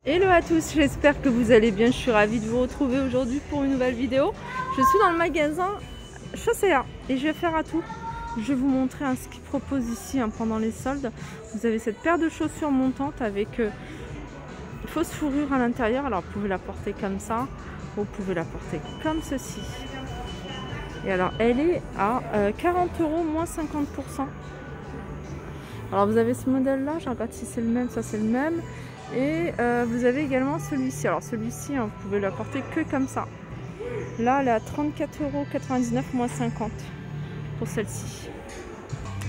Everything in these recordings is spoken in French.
Hello à tous, j'espère que vous allez bien. Je suis ravie de vous retrouver aujourd'hui pour une nouvelle vidéo. Je suis dans le magasin Chaussea et je vais faire un tour. Je vais vous montrer ce qu'ils proposent ici pendant les soldes. Vous avez cette paire de chaussures montantes avec fausse fourrure à l'intérieur. Alors vous pouvez la porter comme ça, vous pouvez la porter comme ceci. Et alors elle est à 40 € moins 50%. Alors vous avez ce modèle là, je regarde si c'est le même, ça c'est le même. Et vous avez également celui-ci. Alors celui-ci, vous pouvez la porter que comme ça. Là, elle est à 34,99 € moins 50 pour celle-ci.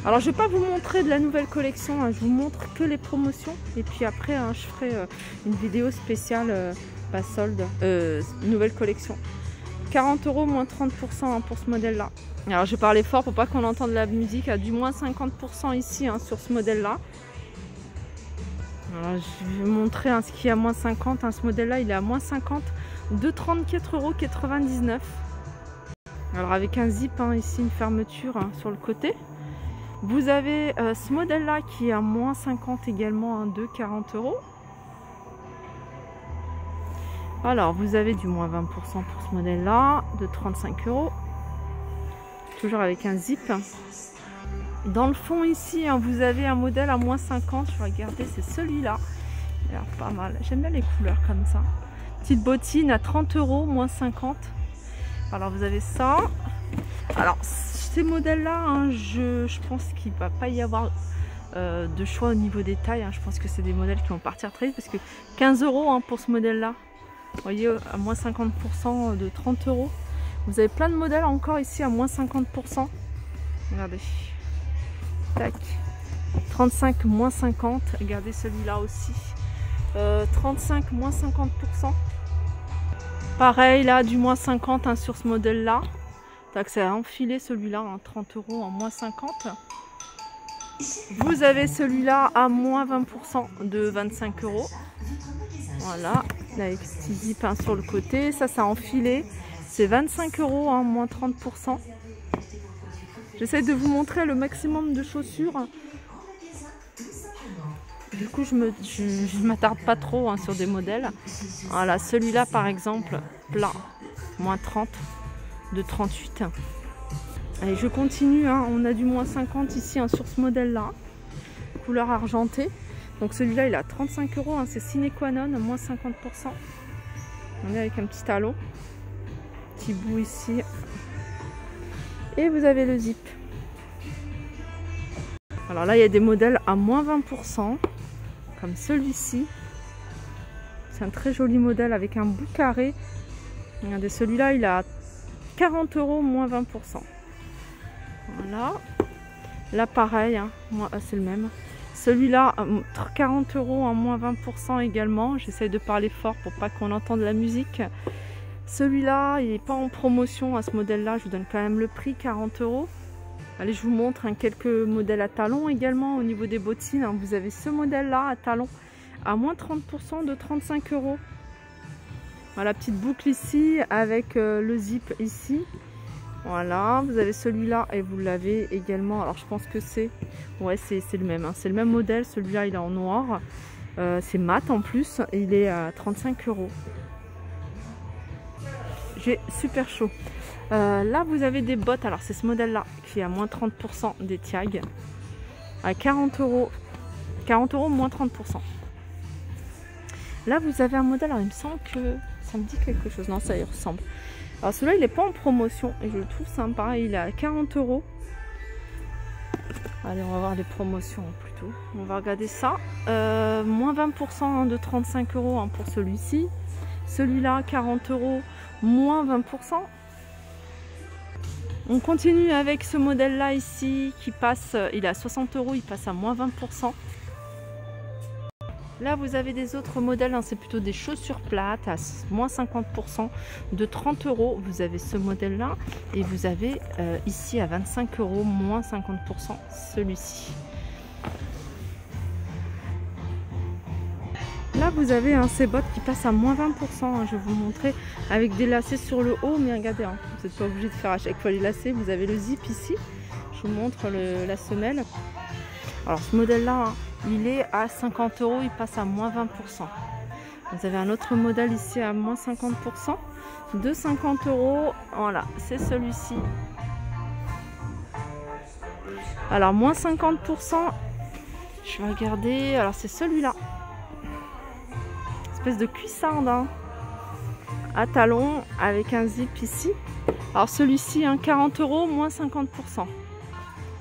Alors je ne vais pas vous montrer de la nouvelle collection, je vous montre que les promotions. Et puis après, je ferai une vidéo spéciale solde, nouvelle collection. 40 € moins 30% pour ce modèle-là. Alors je vais parler fort pour pas qu'on entende la musique. À du moins 50% ici sur ce modèle-là. Alors, je vais vous montrer ce qui est à moins 50. Ce modèle-là, il est à moins 50 de 34,99 €. Alors avec un zip, ici une fermeture sur le côté. Vous avez ce modèle-là qui est à moins 50 également de 40 €. Alors vous avez du moins 20% pour ce modèle-là de 35 €. Toujours avec un zip. Dans le fond ici, vous avez un modèle à moins 50. Je vais regarder, c'est celui-là. Il a l'air pas mal. J'aime bien les couleurs comme ça. Petite bottine à 30 € moins 50. Alors vous avez ça. Alors ces modèles-là, je pense qu'il ne va pas y avoir de choix au niveau des tailles. Je pense que c'est des modèles qui vont partir très vite parce que 15 € pour ce modèle-là. Vous voyez, à moins 50% de 30 €. Vous avez plein de modèles encore ici à moins 50%. Regardez. Tac. 35 moins 50. Regardez celui-là aussi. 35 moins 50%. Pareil là, du moins 50 sur ce modèle-là. Tac, c'est à enfiler celui-là, 30 € en moins 50. Vous avez celui-là à moins 20% de 25 €. Voilà, là, avec petit zip sur le côté. Ça a enfilé. C'est 25 € moins 30%. J'essaie de vous montrer le maximum de chaussures. Du coup, je m'attarde pas trop sur des modèles. Voilà, celui-là par exemple, plat, moins 30 de 38. Allez, je continue. On a du moins 50 ici sur ce modèle-là. Couleur argentée. Donc celui-là, il est à 35 €. C'est sine qua non, moins 50%. On est avec un petit talon. Petit bout ici. Et vous avez le zip. Alors là, il y a des modèles à moins 20%, comme celui-ci. C'est un très joli modèle avec un bout carré. Regardez, celui-là, il est à 40 € moins 20%. Voilà. Là, pareil, c'est le même. Celui-là, 40 € en moins 20% également. J'essaie de parler fort pour pas qu'on entende la musique. Celui-là, il n'est pas en promotion à ce modèle-là. Je vous donne quand même le prix, 40 €. Allez, je vous montre quelques modèles à talons également. Au niveau des bottines, vous avez ce modèle-là à talons à moins 30% de 35 €. Voilà, petite boucle ici avec le zip ici. Voilà, vous avez celui-là et vous l'avez également. Alors, je pense que c'est le même. C'est le même modèle. Celui-là, il est en noir. C'est mat en plus. Et il est à 35 €. J'ai super chaud. Là, vous avez des bottes. Alors, c'est ce modèle-là qui est à moins 30% des Tiag. À 40 €. 40 € moins 30%. Là, vous avez un modèle. Alors, il me semble que ça me dit quelque chose. Non, ça y ressemble. Alors, celui-là, il n'est pas en promotion. Et je le trouve sympa. Il est à 40 €. Allez, on va voir les promotions plutôt. On va regarder ça. Moins 20% de 35 € pour celui-ci. Celui-là, 40 € moins 20%. On continue avec ce modèle-là ici qui passe, il est à 60 €, il passe à moins 20%. Là, vous avez des autres modèles, c'est plutôt des chaussures plates à moins 50% de 30 €. Vous avez ce modèle-là et vous avez ici à 25 € moins 50% celui-ci. Là, vous avez ces bottes qui passent à moins 20%. Je vais vous montrer avec des lacets sur le haut. Mais regardez, vous n'êtes pas obligé de faire à chaque fois les lacets. Vous avez le zip ici. Je vous montre la semelle. Alors, ce modèle-là, il est à 50 €. Il passe à moins 20%. Vous avez un autre modèle ici à moins 50%, de 50 €. Voilà, c'est celui-ci. Alors, moins 50%, je vais regarder. Alors, c'est celui-là. Espèce de cuissarde, hein, à talons avec un zip ici. Alors, celui-ci, hein, 40 €, moins 50%.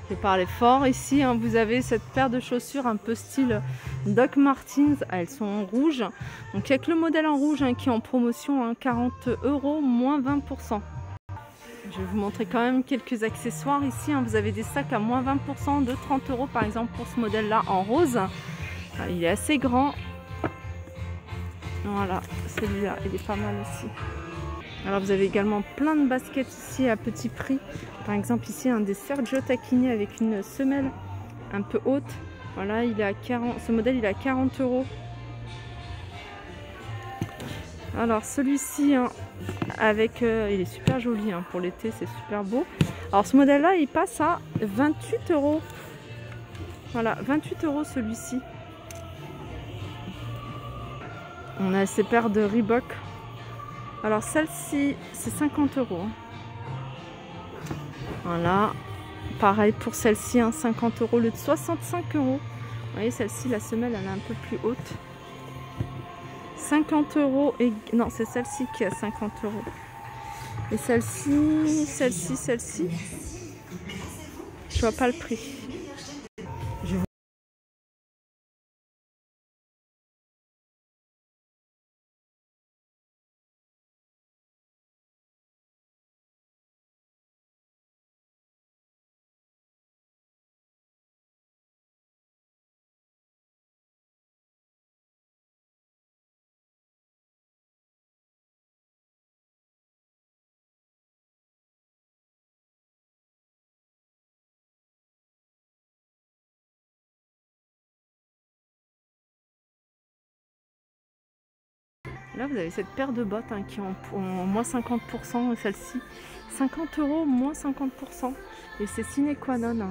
Je vais parler fort ici, hein, vous avez cette paire de chaussures un peu style Doc Martens, elles sont en rouge. Donc il n'y a que le modèle en rouge, hein, qui est en promotion, hein, 40 €, moins 20%. Je vais vous montrer quand même quelques accessoires ici, hein. Vous avez des sacs à moins 20%, de 30 € par exemple pour ce modèle là en rose. Il est assez grand. Voilà, celui-là, il est pas mal aussi. Alors vous avez également plein de baskets ici à petit prix. Par exemple ici un des Sergio Tacchini avec une semelle un peu haute. Voilà, il est à 40, ce modèle il est à 40 €. Alors celui-ci, hein, avec, il est super joli, hein, pour l'été, c'est super beau. Alors ce modèle là il passe à 28 €. Voilà, 28 € celui-ci. On a ces paires de Reebok. Alors celle-ci, c'est 50 €. Voilà. Pareil pour celle-ci, hein, 50 € au lieu de 65 €. Vous voyez, celle-ci, la semelle, elle est un peu plus haute. 50 € et... Non, c'est celle-ci qui est à 50 €. Et celle-ci, celle-ci. Je vois pas le prix. Là, vous avez cette paire de bottes, hein, qui est en moins 50%, celle-ci. 50 €, moins 50%. Et c'est sine qua non.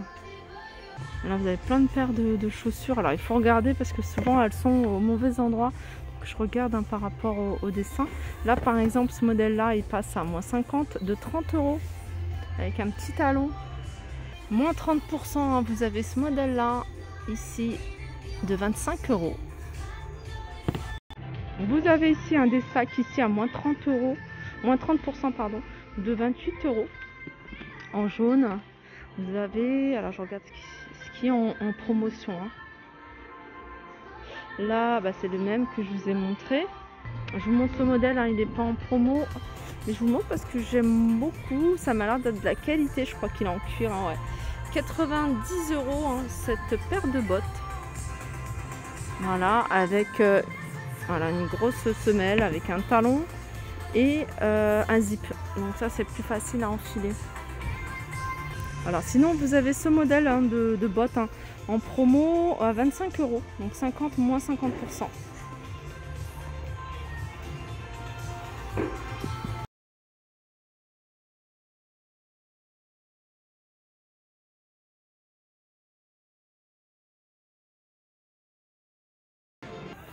Là, vous avez plein de paires de chaussures. Alors, il faut regarder parce que souvent, elles sont au mauvais endroit. Donc, je regarde, hein, par rapport au dessin. Là, par exemple, ce modèle-là, il passe à moins 50, de 30 € avec un petit talon. Moins 30%, hein, vous avez ce modèle-là, ici, de 25 €. Vous avez ici un des sacs ici à moins 30 €, moins 30%, pardon, de 28 € en jaune. Vous avez, alors je regarde ce qui est en promotion, hein. Là, bah, c'est le même que je vous ai montré. Je vous montre ce modèle, hein, il n'est pas en promo, mais je vous montre parce que j'aime beaucoup. Ça m'a l'air d'être de la qualité, je crois qu'il est en cuir, hein, ouais. 90 €, hein, cette paire de bottes. Voilà, avec voilà, une grosse semelle avec un talon et un zip. Donc ça, c'est plus facile à enfiler. Alors sinon, vous avez ce modèle, hein, de bottes, hein, en promo à 25 €. Donc 50, moins 50%.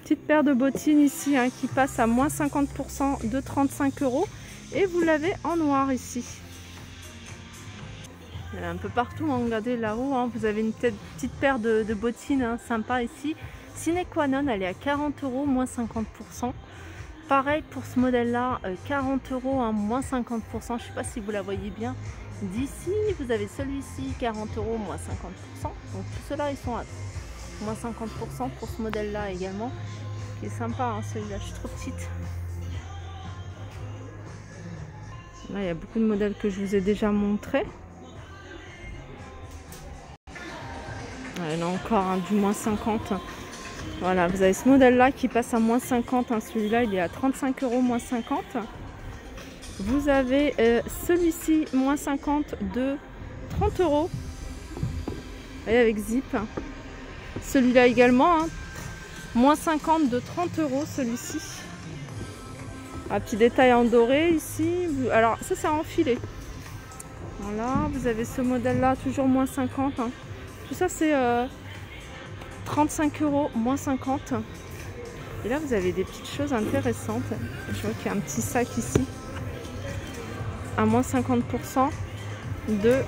Petite paire de bottines ici, hein, qui passe à moins 50%, de 35 €. Et vous l'avez en noir ici. Elle est un peu partout, hein. Regardez là-haut, hein, vous avez une petite paire de bottines, hein, sympa ici. Sine qua non, elle est à 40 €, moins 50%. Pareil pour ce modèle-là, 40 €, hein, moins 50%. Je ne sais pas si vous la voyez bien. D'ici, vous avez celui-ci, 40 €, moins 50%. Donc tout cela, ils sont à moins 50% pour ce modèle-là également. Qui est sympa, hein, celui-là, je suis trop petite. Là, il y a beaucoup de modèles que je vous ai déjà montrés. Là encore, hein, du moins 50. Voilà, vous avez ce modèle-là qui passe à moins 50. Hein, celui-là, il est à 35 €, moins 50. Vous avez celui-ci, moins 50, de 30 €. Et avec zip. Celui-là également, hein, moins 50, de 30 € celui-ci. Un petit détail en doré ici. Alors ça, c'est enfilé. Voilà, vous avez ce modèle-là, toujours moins 50. Hein. Tout ça, c'est 35 €, moins 50. Et là, vous avez des petites choses intéressantes. Je vois qu'il y a un petit sac ici. À moins 50% de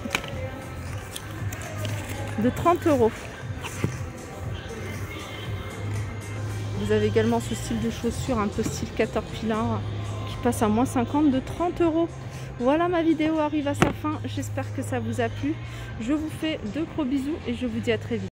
30 €. Vous avez également ce style de chaussures un peu style Caterpillar qui passe à moins 50 de 30 €. Voilà, ma vidéo arrive à sa fin. J'espère que ça vous a plu. Je vous fais de gros bisous et je vous dis à très vite.